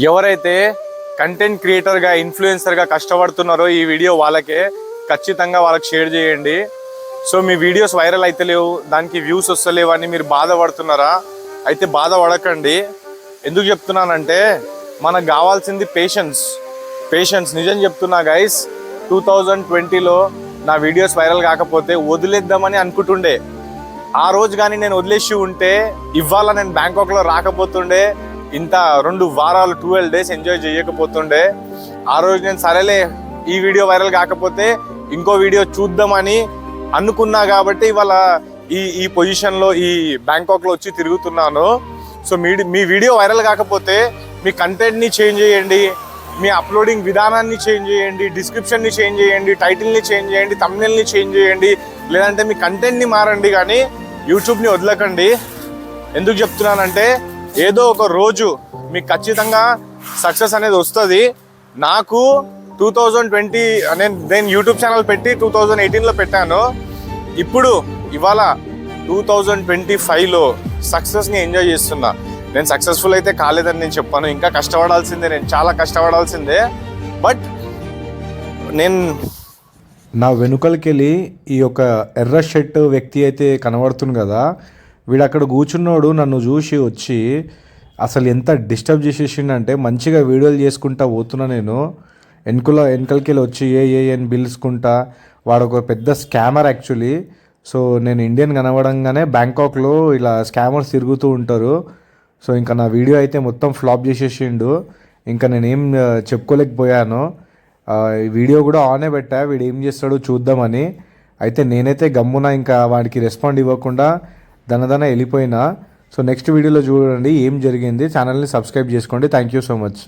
ఎవరైతే కంటెంట్ క్రియేటర్గా ఇన్ఫ్లుయెన్సర్గా కష్టపడుతున్నారో ఈ వీడియో వాళ్ళకే ఖచ్చితంగా వాళ్ళకి షేర్ చేయండి. సో మీ వీడియోస్ వైరల్ అయితే లేవు, దానికి వ్యూస్ వస్తలేవు అని మీరు బాధపడుతున్నారా? అయితే బాధపడకండి. ఎందుకు చెప్తున్నానంటే మనకు కావాల్సింది పేషెన్స్. నిజం చెప్తున్నా గైస్, 2020లో నా వీడియోస్ వైరల్ కాకపోతే వదిలేద్దామని అనుకుంటుండే. ఆ రోజు కానీ నేను వదిలేసి ఉంటే ఇవాళ నేను బ్యాంకాక్లో రాకపోతుండే, ఇంత 2 వారాలు 12 days ఎంజాయ్ చేయకపోతుండే. ఆ రోజు నేను సరేలే ఈ వీడియో వైరల్ కాకపోతే ఇంకో వీడియో చూద్దామని అనుకున్నా, ఇవాళ ఈ పొజిషన్లో ఈ బ్యాంకాక్లో వచ్చి తిరుగుతున్నాను. సో మీ వీడియో వైరల్ కాకపోతే మీ కంటెంట్ని చేంజ్ చేయండి, మీ అప్లోడింగ్ విధానాన్ని చేంజ్ చేయండి, డిస్క్రిప్షన్ని చేంజ్ చేయండి, టైటిల్ని చేంజ్ చేయండి, థంబ్నెయిల్ని చేంజ్ చేయండి, లేదంటే మీ కంటెంట్ని మారండి, కానీ యూట్యూబ్ని వదలకండి. ఎందుకు చెప్తున్నానంటే ఏదో ఒక రోజు మీకు ఖచ్చితంగా సక్సెస్ అనేది వస్తుంది. నాకు 2020 నేను యూట్యూబ్ ఛానల్ పెట్టి 2018లో పెట్టాను. ఇవాళ 2025లో సక్సెస్ని ఎంజాయ్ చేస్తున్నా. నేను సక్సెస్ఫుల్ అయితే కాలేదని నేను చెప్పాను, ఇంకా కష్టపడాల్సిందే, నేను చాలా కష్టపడాల్సిందే. బట్ నేను నా వెనుకలకెళ్ళి ఈ యొక్క ఎర్ర షర్ట్ వ్యక్తి అయితే కనబడుతుంది కదా, వీడు అక్కడ కూర్చున్నాడు. నన్ను చూసి వచ్చి అసలు ఎంత డిస్టర్బ్ చేసేసిండంటే, మంచిగా వీడియోలు చేసుకుంటా పోతున్నా నేను, వెనకలకెళ్ళి వచ్చి అని పిలుచుకుంటా. వాడు ఒక పెద్ద స్కామర్ యాక్చువల్లీ. సో నేను ఇండియన్ కనబడంగానే బ్యాంకాక్లో ఇలా స్కామర్స్ తిరుగుతూ ఉంటారు. సో ఇంకా నా వీడియో అయితే మొత్తం ఫ్లాప్ చేసేసిండు. ఇంకా నేనేం చెప్పుకోలేకపోయాను. ఈ వీడియో కూడా ఆనే పెట్టా, వీడు ఏం చేస్తాడో చూద్దామని. అయితే నేనైతే గమ్మున ఇంకా వాడికి రెస్పాండ్ ఇవ్వకుండా దనదన వెళ్ళిపోయినా. సో నెక్స్ట్ వీడియోలో చూడండి ఏం జరిగింది. ఛానల్ని సబ్స్క్రైబ్ చేసుకోండి. Thank you so much.